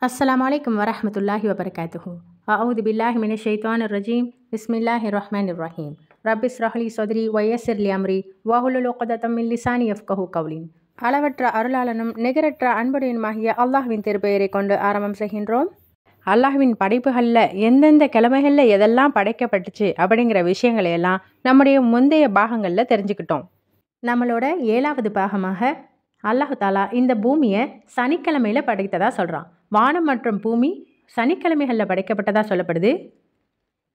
अस्सलामु अलैकुम वरहमतुल्लाहि वबरकातुहू। अऊज़ु बिल्लाहि मिनश शैतानिर रजीम। बिस्मिल्लाहिर रहमानिर रहीम। रब्बिश रह लि सदरी वयस्सिर लि अम्री वஹுலுல் உக்ததம் மின் லிசானி யஃப்கஹு கௌலி. அளவற்ற அருளாளனும் நிகரற்ற அன்புடையனுமாகிய அல்லாஹ்வின் திருப்பெயரை கொண்டு ஆரம்பம் செய்கின்றோம். அல்லாஹ்வின் படைப்புகளில் எந்தெந்த கிழமைகளில் எதெல்லாம் படைக்கப்பட்டுச்சு அப்படிங்கிற விஷயங்களை எல்லாம் நம்முடைய முந்தைய பாகங்களில் தெரிஞ்சுக்கிட்டோம். நம்மளோட 7வது பாகமாக அல்லாஹ் தாலா இந்த பூமியை சனிக்கிழமையில் படைத்ததா சொல்கிறான். வானம் மற்றும் பூமி சனிக்கிழமைகளில் படைக்கப்பட்டதா சொல்லப்படுது.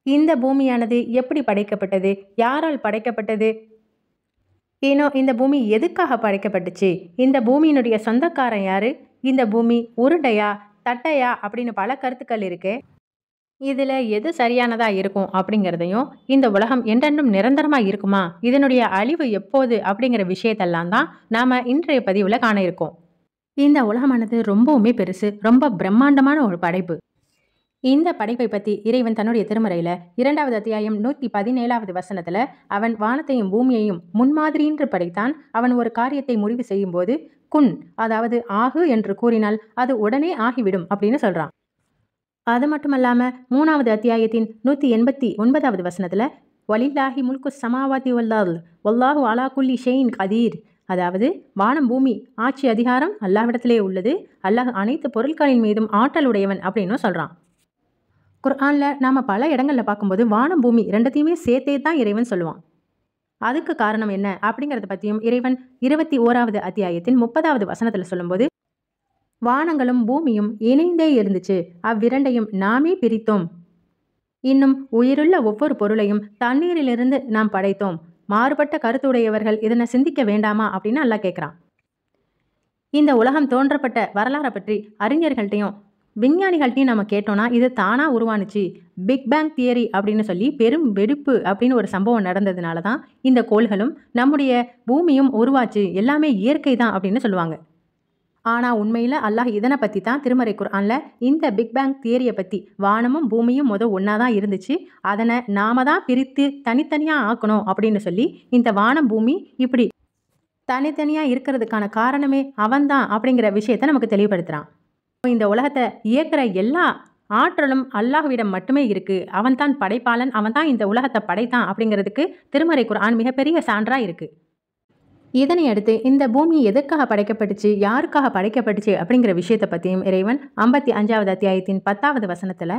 இந்த பூமியானது எப்படி படைக்கப்பட்டது, யாரால் படைக்கப்பட்டது, இன்னும் இந்த பூமி எதுக்காக படைக்கப்பட்டுச்சு, இந்த பூமியினுடைய சொந்தக்காரன் யாரு, இந்த பூமி உருண்டையா தட்டையா அப்படின்னு பல கருத்துக்கள் இருக்கு. இதில் எது சரியானதாக இருக்கும் அப்படிங்கிறதையும், இந்த உலகம் என்றென்றும் நிரந்தரமாக இருக்குமா, இதனுடைய அழிவு எப்போது அப்படிங்கிற விஷயத்தெல்லாம் தான் நாம் இன்றைய பதிவில் காண இருக்கோம். இந்த உலகமானது ரொம்பவுமே பெருசு, ரொம்ப பிரம்மாண்டமான ஒரு படைப்பு. இந்த படைப்பை பற்றி இறைவன் தன்னுடைய திருமறையில் 2வது அத்தியாயம் 117வது வசனத்தில் அவன் வானத்தையும் பூமியையும் முன்மாதிரியின்றி படைத்தான். அவன் ஒரு காரியத்தை முடிவு செய்யும் போது குன், அதாவது ஆகு என்று கூறினால் அது உடனே ஆகிவிடும் அப்படின்னு சொல்கிறான். அது மட்டுமல்லாமல் 3வது அத்தியாயத்தின் 189வது வசனத்தில் வலில்லாஹி முல்கு சமாவாதி வல்லாஹ் வல்லாஹு அலா குல்லி ஷைஇன் கதீர், அதாவது வானம் பூமி ஆட்சி அதிகாரம் அல்லாஹ்விடத்திலே உள்ளது, அல்லாஹ் அனைத்து பொருட்களின் மீதும் ஆற்றல் உடையவன் அப்படின்னு சொல்கிறான். குர்ஆனில் நாம் பல இடங்களில் பார்க்கும்போது வானம் பூமி ரெண்டத்தையுமே சேர்த்தே தான் இறைவன் சொல்லுவான். அதுக்கு காரணம் என்ன அப்படிங்கிறத பற்றியும் இறைவன் 21வது அத்தியாயத்தின் 30வது வசனத்தில் சொல்லும்போது வானங்களும் பூமியும் இணைந்தே இருந்துச்சு, அவ்விரண்டையும் நாமே பிரித்தோம், இன்னும் உயிருள்ள ஒவ்வொரு பொருளையும் தண்ணீரிலிருந்து நாம் படைத்தோம், மாறுபட்ட கருத்துடையவர்கள் இதனை சிந்திக்க வேண்டாமா அப்படின்னு அல்லாஹ் கேட்குறான். இந்த உலகம் தோன்றப்பட்ட வரலாறை பற்றி அறிஞர்கள்ட்டையும் விஞ்ஞானிகள்ட்டையும் நம்ம கேட்டோம்னா இது தானாக உருவானுச்சு, பிக் பேங் தியரி அப்படின்னு சொல்லி பெரும் வெடிப்பு அப்படின்னு ஒரு சம்பவம் நடந்ததுனால தான் இந்த கோள்களும் நம்முடைய பூமியும் உருவாச்சு, எல்லாமே இயற்கை தான் அப்படின்னு சொல்லுவாங்க. ஆனால் உண்மையில் அல்லாஹ் இதனை பற்றி தான் திருமறை குர்ஆனில் இந்த பிக் பேங் தியரியை பற்றி வானமும் பூமியும் ஒன்றா தான் இருந்துச்சு, அதனை நாம தான் பிரித்து தனித்தனியாக ஆக்கணும் அப்படின்னு சொல்லி இந்த வானம் பூமி இப்படி தனித்தனியாக இருக்கிறதுக்கான காரணமே அவன்தான் அப்படிங்கிற விஷயத்தை நமக்கு தெளிவுபடுத்துகிறான். இந்த உலகத்தை இயக்கிற எல்லா ஆற்றலும் அல்லாஹ்விடம் மட்டுமே இருக்குது, அவன் தான் படைப்பாளன், அவன் தான் இந்த உலகத்தை படைத்தான் அப்படிங்கிறதுக்கு திருமறை குர்ஆன் மிகப்பெரிய சான்றாக இருக்குது. இதனை அடுத்து இந்த பூமி எதற்காக படைக்கப்பட்டுச்சு, யாருக்காக படைக்கப்பட்டுச்சு அப்படிங்கிற விஷயத்தை பற்றியும் இறைவன் 55வது அத்தியாயத்தின் 10வது வசனத்தில்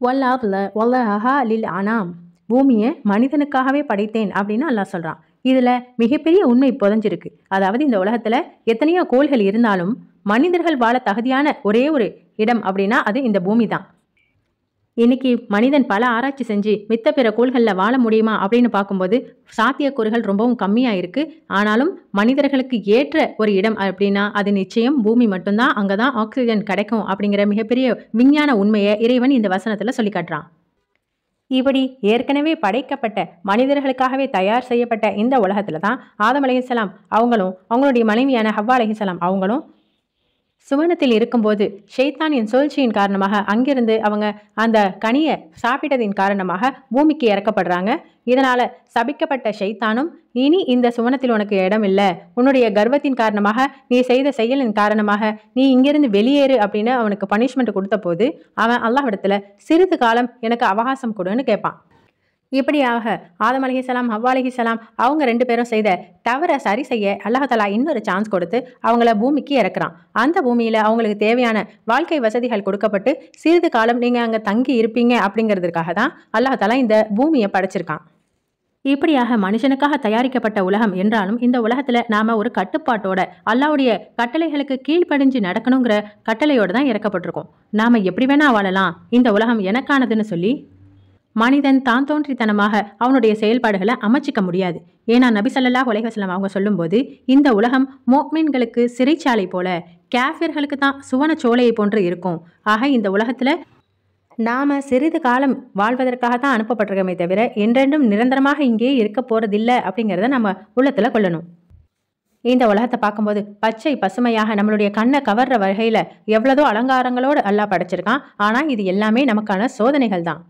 வல்லஹா லில் அனாம், பூமியை மனிதனுக்காகவே படைத்தேன் அப்படின்னு அல்லாஹ் சொல்கிறான். இதில் மிகப்பெரிய உண்மை புதஞ்சிருக்கு. அதாவது இந்த உலகத்தில் எத்தனையோ கோள்கள் இருந்தாலும் மனிதர்கள் வாழ தகுதியான ஒரே ஒரு இடம் அப்படின்னா அது இந்த பூமி தான். இன்னைக்கு மனிதன் பல ஆராய்ச்சி செஞ்சு மித்த பிற கோள்களில் வாழ முடியுமா அப்படின்னு பார்க்கும்போது சாத்தியக்கூறுகள் ரொம்பவும் கம்மியாக இருக்குது. ஆனாலும் மனிதர்களுக்கு ஏற்ற ஒரு இடம் அப்படின்னா அது நிச்சயம் பூமி மட்டும்தான், அங்கே தான் ஆக்சிஜன் கிடைக்கும் அப்படிங்கிற மிகப்பெரிய விஞ்ஞான உண்மையை இறைவன் இந்த வசனத்தில் சொல்லி காட்டுறான். இப்படி ஏற்கனவே படைக்கப்பட்ட மனிதர்களுக்காகவே தயார் செய்யப்பட்ட இந்த உலகத்தில் தான் ஆதம் அலைஹிஸ்ஸலாம் அவங்களும் அவங்களுடைய மனைவியான ஹவ்வா அலைஹிஸ்ஸலாம் அவங்களும் சுவனத்தில் இருக்கும்போது ஷைத்தானின் சூழ்ச்சியின் காரணமாக அங்கிருந்து அவங்க அந்த கனியை சாப்பிட்டதின் காரணமாக பூமிக்கு இறக்கப்படுறாங்க. இதனால் சபிக்கப்பட்ட ஷைத்தானும் இனி இந்த சுவனத்தில் உனக்கு இடம் இல்லை, உன்னுடைய கர்வத்தின் காரணமாக நீ செய்த செயலின் காரணமாக நீ இங்கிருந்து வெளியேறு அப்படின்னு அவனுக்கு பனிஷ்மெண்ட் கொடுத்த போது அவன் அல்லாஹ்விடத்தில் சிறிது காலம் எனக்கு அவகாசம் கொடுன்னு கேட்பான். இப்படியாக ஆதம் அலைஹிஸ்ஸலாம் ஹவ்வா அலைஹிஸ்ஸலாம் அவங்க 2 பேரும் செய்த தவறை சரி செய்ய அல்லாஹ் தஆலா இன்னொரு சான்ஸ் கொடுத்து அவங்கள பூமிக்கு இறக்குறான். அந்த பூமியில் அவங்களுக்கு தேவையான வாழ்க்கை வசதிகள் கொடுக்கப்பட்டு சிறிது காலம் நீங்கள் அங்கே தங்கி இருப்பீங்க அப்படிங்கிறதுக்காக தான் அல்லாஹ் தஆலா இந்த பூமியை படைச்சிருக்கான். இப்படியாக மனுஷனுக்காக தயாரிக்கப்பட்ட உலகம் என்றாலும் இந்த உலகத்தில் நாம் ஒரு கட்டுப்பாட்டோட அல்லாஹ்வுடைய கட்டளைகளுக்கு கீழ்ப்படிஞ்சு நடக்கணுங்கிற கட்டளையோடு தான் இறக்கப்பட்டிருக்கோம். நாம் எப்படி வேணா வாழலாம், இந்த உலகம் எனக்கானதுன்னு சொல்லி மனிதன் தான் தோன்றித்தனமாக அவனுடைய செயல்பாடுகளை அமைச்சிக்க முடியாது. ஏன்னா நபி ஸல்லல்லாஹு அலைஹி வஸல்லம் அவங்க சொல்லும்போது இந்த உலகம் மோக்மீன்களுக்கு சிறைச்சாலை போல, காஃபிர்களுக்கு தான் சுவனச்சோலையை போன்று இருக்கும். ஆக இந்த உலகத்தில் நாம் சிறிது காலம் வாழ்வதற்காக தான் அனுப்பப்பட்டிருக்கமே தவிர என்றென்றும் நிரந்தரமாக இங்கே இருக்க போகிறதில்லை அப்படிங்கிறத நம்ம உள்ளத்தில் கொள்ளணும். இந்த உலகத்தை பார்க்கும்போது பச்சை பசுமையாக நம்மளுடைய கண்ணை கவர்ற வகையில் எவ்வளதோ அலங்காரங்களோடு அல்லாஹ் படைச்சிருக்கான். ஆனால் இது எல்லாமே நமக்கான சோதனைகள் தான்.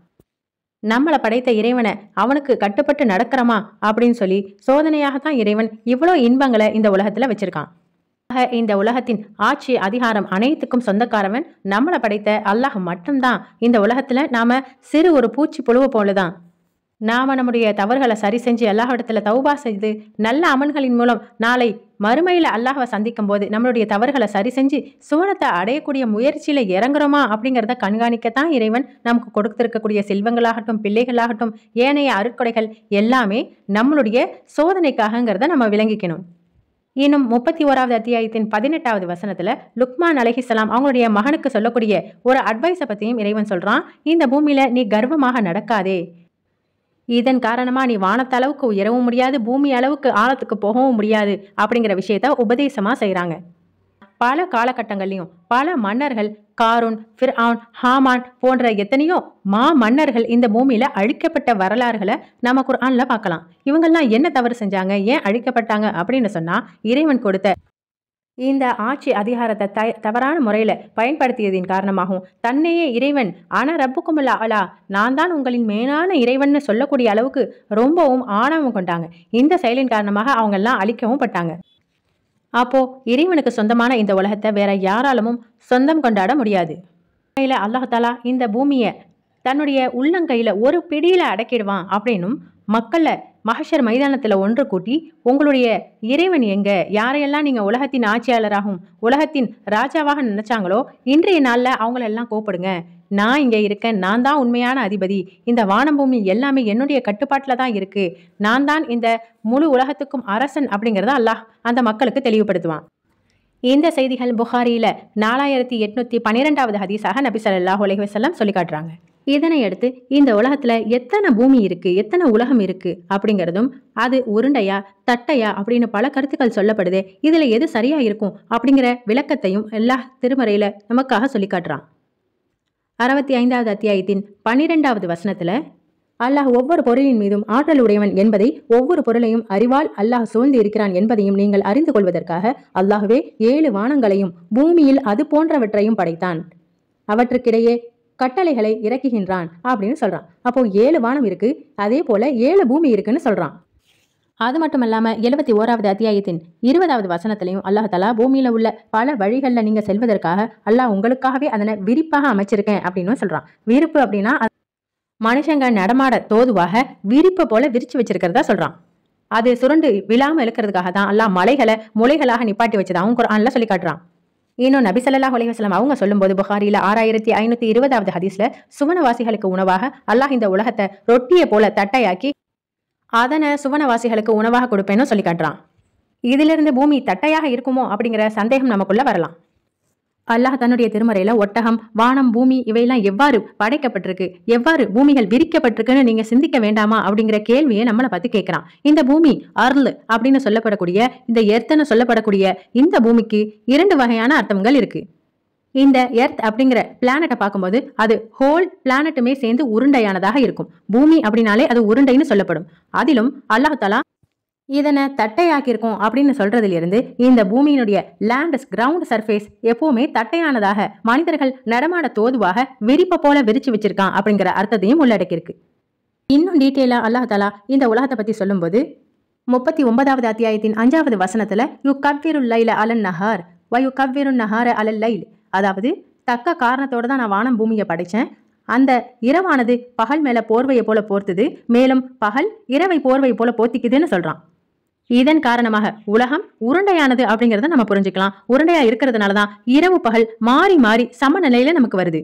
நம்மளை படைத்த இறைவனை அவனுக்கு கட்டுப்பட்டு நடக்கிறோமா அப்படின்னு சொல்லி சோதனையாகத்தான் இறைவன் இவ்வளோ இன்பங்களை இந்த உலகத்தில் வச்சிருக்கான். இந்த உலகத்தின் ஆட்சி அதிகாரம் அனைத்துக்கும் சொந்தக்காரவன் நம்மளை படைத்த அல்லாஹ் மட்டும்தான். இந்த உலகத்துல நாம சிறு ஒரு பூச்சி புழுவை போலதான். நாம நம்முடைய தவறுகளை சரி செஞ்சு அல்லாஹ்விடத்துல தௌபா செய்து நல்ல அமல்களின் மூலம் நாளை மறுமையில அல்லாஹ்வை சந்திக்கும் போது நம்மளுடைய தவறுகளை சரி செஞ்சு சுவனத்தை அடையக்கூடிய முயற்சியில இறங்குறோமா அப்படிங்கிறத கண்காணிக்கத்தான் இறைவன் நமக்கு கொடுத்திருக்கக்கூடிய செல்வங்களாகட்டும் பிள்ளைகளாகட்டும் ஏனைய அருட்கொடைகள் எல்லாமே நம்மளுடைய சோதனைக்காகங்கிறத நம்ம விளங்கிக்கணும். இன்னும் 31வது அத்தியாயத்தின் 18வது வசனத்துல லுக்மான் அலைஹிஸ்ஸலாம் அவங்களுடைய மகனுக்கு சொல்லக்கூடிய ஒரு அட்வைஸை பத்தியும் இறைவன் சொல்றான். இந்த பூமியில நீ கர்வமாக நடக்காதே, இதன் காரணமா நீ வானத்தளவுக்கு உயரவும் முடியாது, பூமி அளவுக்கு ஆழத்துக்கு போகவும் முடியாது அப்படிங்கிற விஷயத்த உபதேசமா செய்யறாங்க. பல காலகட்டங்கள்லையும் பல மன்னர்கள் காரூன், ஃபிர்ஆன், ஹாமான் போன்ற எத்தனையோ மன்னர்கள் இந்த பூமியில அழிக்கப்பட்ட வரலாறுகளை நம்ம குர்ஆன்ல பார்க்கலாம். இவங்கெல்லாம் என்ன தவறு செஞ்சாங்க, ஏன் அழிக்கப்பட்டாங்க அப்படின்னு சொன்னா இறைவன் கொடுத்த இந்த ஆட்சி அதிகாரத்தை தவறான முறையில பயன்படுத்தியதின் காரணமாகவும் தன்னையே இறைவன் ஆனா ரப்புக்குமுல் அலா, நான் தான் உங்களின் மேலான இறைவன் சொல்லக்கூடிய அளவுக்கு ரொம்பவும் ஆணவம் கொண்டாங்க. இந்த செயலின் காரணமாக அவங்க எல்லாம் அழிக்கவும் பட்டாங்க. அப்போ இறைவனுக்கு சொந்தமான இந்த உலகத்தை வேற யாராலும் சொந்தம் கொண்டாட முடியாது. அல்லாஹ் தஆலா இந்த பூமியை தன்னுடைய உள்ளங்கையில ஒரு பிடியில அடக்கிடுவான் அப்படின்னும் மக்களை மஹ்ஷர் மைதானத்துல ஒன்று கூட்டி உங்களுடைய இறைவன் எங்க, யாரையெல்லாம் நீங்க உலகத்தின் ஆட்சியாளராகவும் உலகத்தின் ராஜாவாக நினைச்சாங்களோ இன்றைய நாள்ல அவங்களெல்லாம் கூப்பிடுங்க, நான் இங்க இருக்கேன், நான் தான் உண்மையான அதிபதி, இந்த வானம் பூமி எல்லாமே என்னுடைய கட்டுப்பாட்டுல தான் இருக்கு, நான் தான் இந்த முழு உலகத்துக்கும் அரசன் அப்படிங்கிறத அல்லாஹ் அந்த மக்களுக்கு தெளிவுபடுத்துவான். இந்த செய்திகள் புகாரியில 4812வது ஹதீஸாக நபி ஸல்லல்லாஹு அலைஹி வஸல்லம் சொல்லி காட்டுறாங்க. இதனை அடுத்து இந்த உலகத்துல எத்தனை பூமி இருக்கு, எத்தனை உலகம் இருக்கு அப்படிங்கிறதும் அது உருண்டையா தட்டையா அப்படின்னு பல கருத்துக்கள் சொல்லப்படுது. இதுல எது சரியா இருக்கும் அப்படிங்கிற விளக்கத்தையும் எல்லா திருமறையில நமக்காக சொல்லி காட்டுறான். 65வது அத்தியாயத்தின் 12வது வசனத்துல அல்லாஹ் ஒவ்வொரு பொருளின் மீதும் ஆற்றல் உடையவன் என்பதை, ஒவ்வொரு பொருளையும் அறிவால் அல்லாஹ் சூழ்ந்து இருக்கிறான் என்பதையும் நீங்கள் அறிந்து கொள்வதற்காக அல்லாஹ்வே 7 வானங்களையும் பூமியில் அது போன்றவற்றையும் படைத்தான், அவற்றுக்கிடையே கட்டளைகளை இறக்குகின்றான் அப்படின்னு சொல்றான். அப்போ 7 வானம் இருக்கு, அதே போல 7 பூமி இருக்குன்னு சொல்றான். அது மட்டும் இல்லாம 71வது அத்தியாயத்தின் 20வது வசனத்திலையும் அல்லாஹ் தஆலா பூமியில உள்ள பல வழிகள்ல நீங்க செல்வதற்காக அல்லாஹ் உங்களுக்காகவே அதனை விரிப்பாக அமைச்சிருக்கேன் அப்படின்னு சொல்றான். விரிப்பு அப்படின்னா மனுஷங்க நடமாட தோதுவாக விரிப்பை போல விரிச்சு வச்சிருக்கிறதா சொல்றான். அது சுருண்டு விழாம இழுக்கிறதுக்காக தான் அல்லாஹ் மலைகளை முளைகளாக நிப்பாட்டி வச்சதாகவும் குர்ஆன்ல சொல்லி காட்டுறான். இன்னும் நபி ஸல்லல்லாஹு அலைஹி வஸல்லம் அவங்க சொல்லும்போது புகாரியில 6520வது ஹதீஸ்ல சுவனவாசிகளுக்கு உணவாக அல்லாஹ் இந்த உலகத்தை ரொட்டியை போல தட்டையாக்கி அதனை சுவனவாசிகளுக்கு உணவாக கொடுப்பேன்னு சொல்லி காட்டுறான். இதிலிருந்து பூமி தட்டையாக இருக்குமோ அப்படிங்கிற சந்தேகம் நமக்குள்ள வரலாம். அல்லாஹ் தன்னுடைய திருமறையில ஒட்டகம், வானம், பூமி இவையெல்லாம் எவ்வாறு படைக்கப்பட்டிருக்கு, எவ்வாறு பூமிகள் விரிக்கப்பட்டிருக்குன்னு நீங்க சிந்திக்க வேண்டாமா அப்படிங்கிற கேள்வியை நம்மளை பார்த்து கேட்கிறான். இந்த பூமி அர்ல் அப்படின்னு சொல்லப்படக்கூடிய, இந்த எர்த்னு சொல்லப்படக்கூடிய இந்த பூமிக்கு 2 வகையான அர்த்தங்கள் இருக்கு. இந்த எர்த் அப்படிங்கிற பிளானட்டை பார்க்கும்போது அது ஹோல் பிளானட்டுமே சேர்ந்து உருண்டையானதாக இருக்கும். பூமி அப்படின்னாலே அது உருண்டைன்னு சொல்லப்படும். அதிலும் அல்லாஹ் தஆலா இதனை தட்டையாக்கியிருக்கும் அப்படின்னு சொல்றதுல இருந்து இந்த பூமியினுடைய லேண்ட் கிரவுண்ட் சர்ஃபேஸ் எப்பவுமே தட்டையானதாக, மனிதர்கள் நடமாட தோதுவாக விரிப்பை போல விரிச்சு வச்சிருக்கான் அப்படிங்கிற அர்த்தத்தையும் உள்ளடக்கியிருக்கு. இன்னும் டீட்டெயிலா அல்லாஹ் தஆலா இந்த உலகத்தை பத்தி சொல்லும்போது 39வது அத்தியாயத்தின் 5வது வசனத்துல யுகவ்விருல் லைல அலன் நஹார் வ யுகவ்விருன் நஹார அலல் லைல், அதாவது தக்க காரணத்தோட தான் நான் வானம் பூமியை படைச்சேன், அந்த இரவானது பகல் மேல போர்வையை போல போர்த்துது, மேலும் பகல் இரவை போர்வை போல போத்திக்குதுன்னு சொல்றான். இதன் காரணமாக உலகம் உருண்டையானது அப்படிங்கிறத நம்ம புரிஞ்சுக்கலாம். உருண்டையா இருக்கிறதுனாலதான் இரவு பகல் மாறி மாறி சமநிலையில நமக்கு வருது.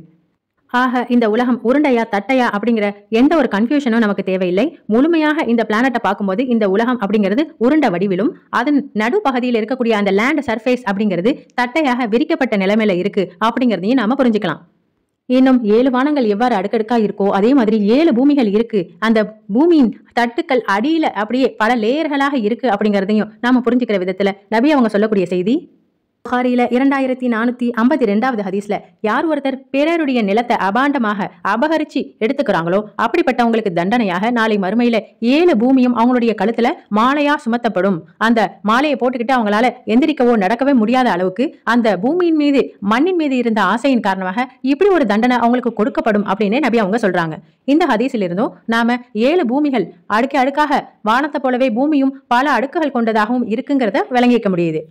ஆக இந்த உலகம் உருண்டையா தட்டையா அப்படிங்கிற எந்த ஒரு கன்ஃபியூஷனும் நமக்கு தேவையில்லை. முழுமையாக இந்த பிளானட்டை பார்க்கும்போது இந்த உலகம் அப்படிங்கிறது உருண்ட வடிவிலும் அதன் நடுப்பகுதியில் இருக்கக்கூடிய அந்த லேண்ட் சர்ஃபேஸ் அப்படிங்கிறது தட்டையாக விரிக்கப்பட்ட நிலைமையில இருக்கு அப்படிங்கிறதையும் நாம புரிஞ்சுக்கலாம். இன்னும் 7 வானங்கள் எவ்வாறு அடுக்கடுக்கா இருக்கோ அதே மாதிரி 7 பூமிகள் இருக்கு. அந்த பூமியின் தட்டுக்கள் அடியில அப்படியே பல லேயர்களாக இருக்கு அப்படிங்கிறதையும் நாம புரிஞ்சுக்கிற விதத்துல நபி அவங்க சொல்லக்கூடிய செய்தி புகாரியில 2452வது ஹதீஸ்ல யார் ஒருத்தர் பிறருடைய நிலத்தை அபாண்டமாக அபகரிச்சு எடுத்துக்கிறாங்களோ அப்படிப்பட்டவங்களுக்கு தண்டனையாக நாளை மறுமையில 7 பூமியும் அவங்களுடைய கழுத்துல மாலையா சுமத்தப்படும். அந்த மாலையை போட்டுக்கிட்டு அவங்களால எந்திரிக்கவோ நடக்கவே முடியாத அளவுக்கு அந்த பூமியின் மீது மண்ணின் மீது இருந்த ஆசையின் காரணமாக இப்படி ஒரு தண்டனை அவங்களுக்கு கொடுக்கப்படும் அப்படின்னு நபி அவங்க சொல்றாங்க. இந்த ஹதீஸில் இருந்தும் நாம 7 பூமிகள் அடுக்கு அடுக்காக வானத்தை போலவே பூமியும் பல அடுக்குகள் கொண்டதாகவும் இருக்குங்கிறத விளங்கிக்க முடியுது.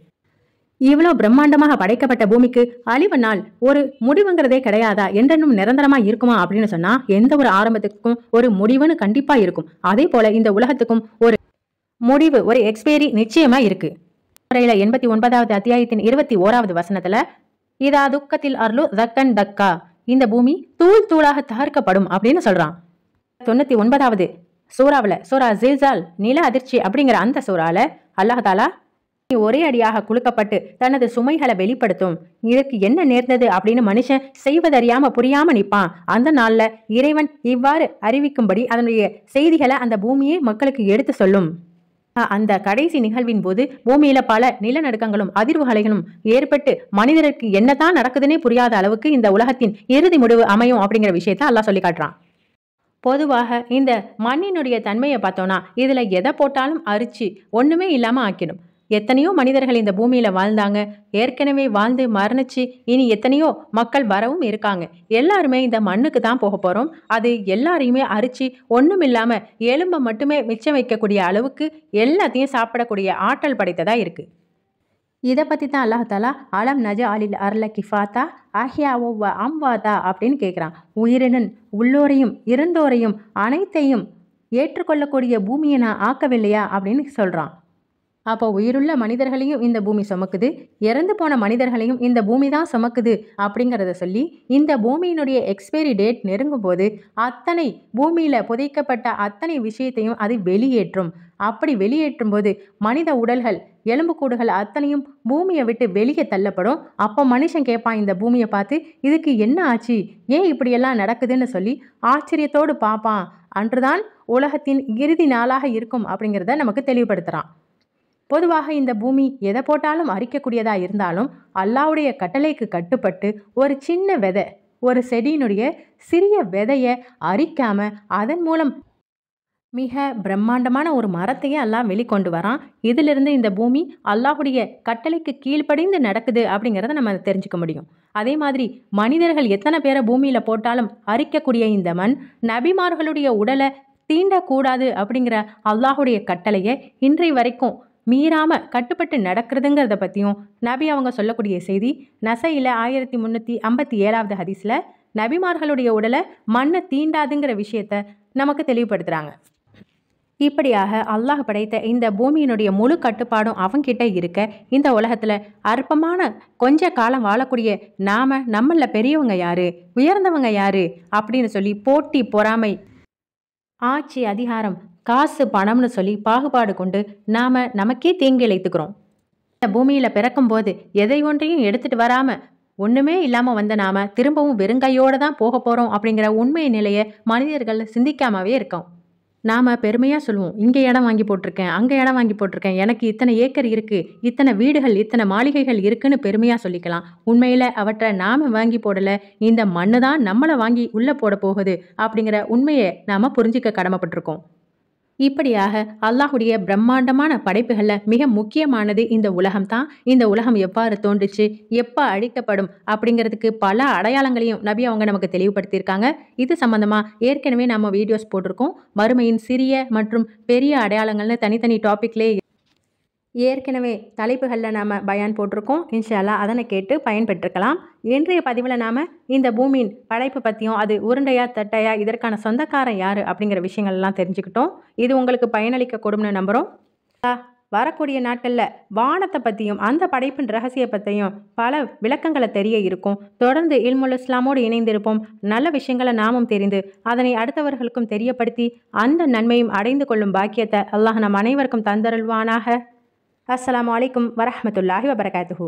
இவ்வளோ பிரம்மாண்டமாக படைக்கப்பட்ட பூமிக்கு அழிவு நாள் ஒரு முடிவுங்கிறதே கிடையாதா, என்றென்னும் நிரந்தரமா இருக்குமா அப்படின்னு சொன்னா எந்த ஒரு ஆரம்பத்துக்கும் ஒரு முடிவுன்னு கண்டிப்பா இருக்கும். அதே போல இந்த உலகத்துக்கும் ஒரு முடிவு, ஒரு எக்ஸ்பைரி நிச்சயமா இருக்கு. 89வது அத்தியாயத்தின் 21வது வசனத்துல இதா துக்கத்தில் அருளு தக்கன் தக்கா, இந்த பூமி தூள் தூளாக தகர்க்கப்படும் அப்படின்னு சொல்றான். 99வது சூறாவுல சூரா ஜில்சால் நில அதிர்ச்சி அப்படிங்கிற அந்த சூறால அல்லாஹ் ஒரே அடியாக குலுக்கப்பட்டு தனது சுமைகளை வெளிப்படுத்தும். இதுக்கு என்ன நேர்ந்தது அப்படின்னு மனுஷன் செய்வதறியாம புரியாம நிப்பான். அந்த நாள்ல இறைவன் இவ்வாறு அறிவிக்கும்படி அதனுடைய செய்திகளை அந்த பூமியே மக்களுக்கு எடுத்து சொல்லும். அந்த கடைசி நிகழ்வின் போது பூமியில பல நிலநடுக்கங்களும் அதிர்வுகளைகளும் ஏற்பட்டு மனிதருக்கு என்னதான் நடக்குதுன்னே புரியாத அளவுக்கு இந்த உலகத்தின் இறுதி முடிவு அமையும் அப்படிங்கிற விஷயத்த அல்லாஹ் சொல்லி காட்டுறான். பொதுவாக இந்த மண்ணினுடைய தன்மையை பார்த்தோம்னா இதுல எதை போட்டாலும் அரிச்சு ஒண்ணுமே இல்லாம ஆக்கிடும். எத்தனையோ மனிதர்கள் இந்த பூமியில வாழ்ந்தாங்க, ஏற்கனவே வாழ்ந்து மரணிச்சு இனி எத்தனையோ மக்கள் வரவும் இருக்காங்க. எல்லாருமே இந்த மண்ணுக்கு தான் போக போறோம். அது எல்லாரையுமே அரிச்சு ஒண்ணும் இல்லாம எலும்பை மட்டுமே மிச்சம் வைக்கக்கூடிய அளவுக்கு எல்லாத்தையும் சாப்பிடக்கூடிய ஆற்றல் படைத்ததா இருக்கு. இதை பத்தி தான் அல்லாஹ் தாலா அலம் நஜ அலில் அர்ல கிஃபாத்தா ஆஹியாவோ அம்வாதா அப்படின்னு கேட்குறான். உயிரினன் உள்ளோரையும் இறந்தோரையும் அனைத்தையும் ஏற்றுக்கொள்ளக்கூடிய பூமியை நான் ஆக்கவில்லையா அப்படின்னு சொல்றான். அப்போ உயிருள்ள மனிதர்களையும் இந்த பூமி சுமக்குது, இறந்து போன மனிதர்களையும் இந்த பூமி தான் சுமக்குது அப்படிங்கிறத சொல்லி இந்த பூமியினுடைய எக்ஸ்பைரி டேட் நெருங்கும் போது அத்தனை பூமியில புதைக்கப்பட்ட அத்தனை விஷயத்தையும் அது வெளியேற்றும். அப்படி வெளியேற்றும் போது மனித உடல்கள் எலும்புக்கூடுகள் அத்தனையும் பூமியை விட்டு வெளியே தள்ளப்படும். அப்போ மனுஷன் கேட்பான் இந்த பூமியை பார்த்து, இதுக்கு என்ன ஆச்சு, ஏன் இப்படியெல்லாம் நடக்குதுன்னு சொல்லி ஆச்சரியத்தோடு பார்ப்பான். அன்றுதான் உலகத்தின் இறுதி நாளாக இருக்கும் அப்படிங்கிறத நமக்கு தெளிவுபடுத்துகிறான். பொதுவாக இந்த பூமி எதை போட்டாலும் அரிக்கக்கூடியதா இருந்தாலும் அல்லாஹ்வுடைய கட்டளைக்கு கட்டுப்பட்டு ஒரு சின்ன விதை, ஒரு செடியினுடைய சிறிய விதையை அரிக்காம அதன் மூலம் மிக பிரம்மாண்டமான ஒரு மரத்தையே அல்லாஹ் வெளிக்கொண்டு வரான். இதிலிருந்து இந்த பூமி அல்லாஹ்வுடைய கட்டளைக்கு கீழ்ப்படிந்து நடக்குது அப்படிங்கிறத நம்ம தெரிஞ்சுக்க முடியும். அதே மாதிரி மனிதர்கள் எத்தனை பேரை பூமியில போட்டாலும் அரிக்கக்கூடிய இந்த மண் நபிமார்களுடைய உடலை தீண்டக்கூடாது அப்படிங்கிற அல்லாஹ்வுடைய கட்டளையை இன்றைய வரைக்கும் மீறாம கட்டுப்பட்டு நடக்கிறதுங்கிறத பற்றியும் நபி அவங்க சொல்லக்கூடிய செய்தி நசையில் 1357வது ஹதீஸில் நபிமார்களுடைய உடலை மண்ணை தீண்டாதுங்கிற விஷயத்த நமக்கு தெளிவுபடுத்துகிறாங்க. இப்படியாக அல்லாஹ் படைத்த இந்த பூமியினுடைய முழு கட்டுப்பாடும் அவங்கிட்ட இருக்க இந்த உலகத்தில் அற்பமான கொஞ்ச காலம் வாழக்கூடிய நாம நம்மள பெரியவங்க யாரு, உயர்ந்தவங்க யாரு அப்படின்னு சொல்லி போட்டி பொறாமை, ஆட்சி அதிகாரம், காசு பணம்னு சொல்லி பாகுபாடு கொண்டு நாம நமக்கே தீங்கு இழைத்துக்கிறோம். இந்த பூமியில பிறக்கும் போது எதை ஒன்றையும் எடுத்துட்டு வராம ஒண்ணுமே இல்லாம வந்த நாம திரும்பவும் வெறுங்கையோட தான் போக போறோம் அப்படிங்கிற உண்மை நிலையை மனிதர்கள் சிந்திக்காமவே இருக்கோம். நாம பெருமையா சொல்லுவோம், இங்க இடம் வாங்கி போட்டிருக்கேன், அங்க இடம் வாங்கி போட்டிருக்கேன், எனக்கு இத்தனை ஏக்கர் இருக்கு, இத்தனை வீடுகள், இத்தனை மாளிகைகள் இருக்குன்னு பெருமையா சொல்லிக்கலாம். உண்மையில அவற்றை நாம வாங்கி போடல, இந்த மண்ணு தான் நம்மளை வாங்கி உள்ள போட போகுது அப்படிங்கிற உண்மையை நாம புரிஞ்சிக்க கடமைப்பட்டிருக்கோம். இப்படியாக அல்லாஹ்வுடைய பிரம்மாண்டமான படைப்புகளில் மிக முக்கியமானது இந்த உலகம் தான். இந்த உலகம் எவ்வாறு தோன்றுச்சு, எப்போ அழிக்கப்படும் அப்படிங்கிறதுக்கு பல அடையாளங்களையும் நபி அவங்க நமக்கு தெளிவுபடுத்தியிருக்காங்க. இது சம்பந்தமாக ஏற்கனவே நம்ம வீடியோஸ் போட்டிருக்கோம். மறுமையின் சிறிய மற்றும் பெரிய அடையாளங்கள்னு தனித்தனி டாபிக்லே ஏற்கனவே தலைப்புகளில் நாம் பயான் போட்டிருக்கோம். இன்ஷா அல்லாஹ் அதனை கேட்டு பயன்பெற்றுக்கலாம். இன்றைய பதிவில் நாம் இந்த பூமியின் படைப்பு பற்றியும் அது உருண்டையா தட்டையா, இதற்கான சொந்தக்காரன் யார் அப்படிங்கிற விஷயங்கள்லாம் தெரிஞ்சுக்கிட்டோம். இது உங்களுக்கு பயனளிக்க கொடும்னு நம்புகிறோம். வரக்கூடிய நாட்களில் வானத்தை பற்றியும் அந்த படைப்பின் ரகசிய பற்றியும் பல விளக்கங்களை தெரிய இருக்கும். தொடர்ந்து இல்முல் இஸ்லாமோடு இணைந்திருப்போம். நல்ல விஷயங்களை நாமும் தெரிந்து அதனை அடுத்தவர்களுக்கும் தெரியப்படுத்தி அந்த நன்மையும் அடைந்து கொள்ளும் பாக்கியத்தை அல்லாஹ் நம் அனைவருக்கும் தந்தருள்வானாக. அஸ்ஸலாமு அலைக்கும் வரஹ்மத்துல்லாஹி வபரகாத்துஹு.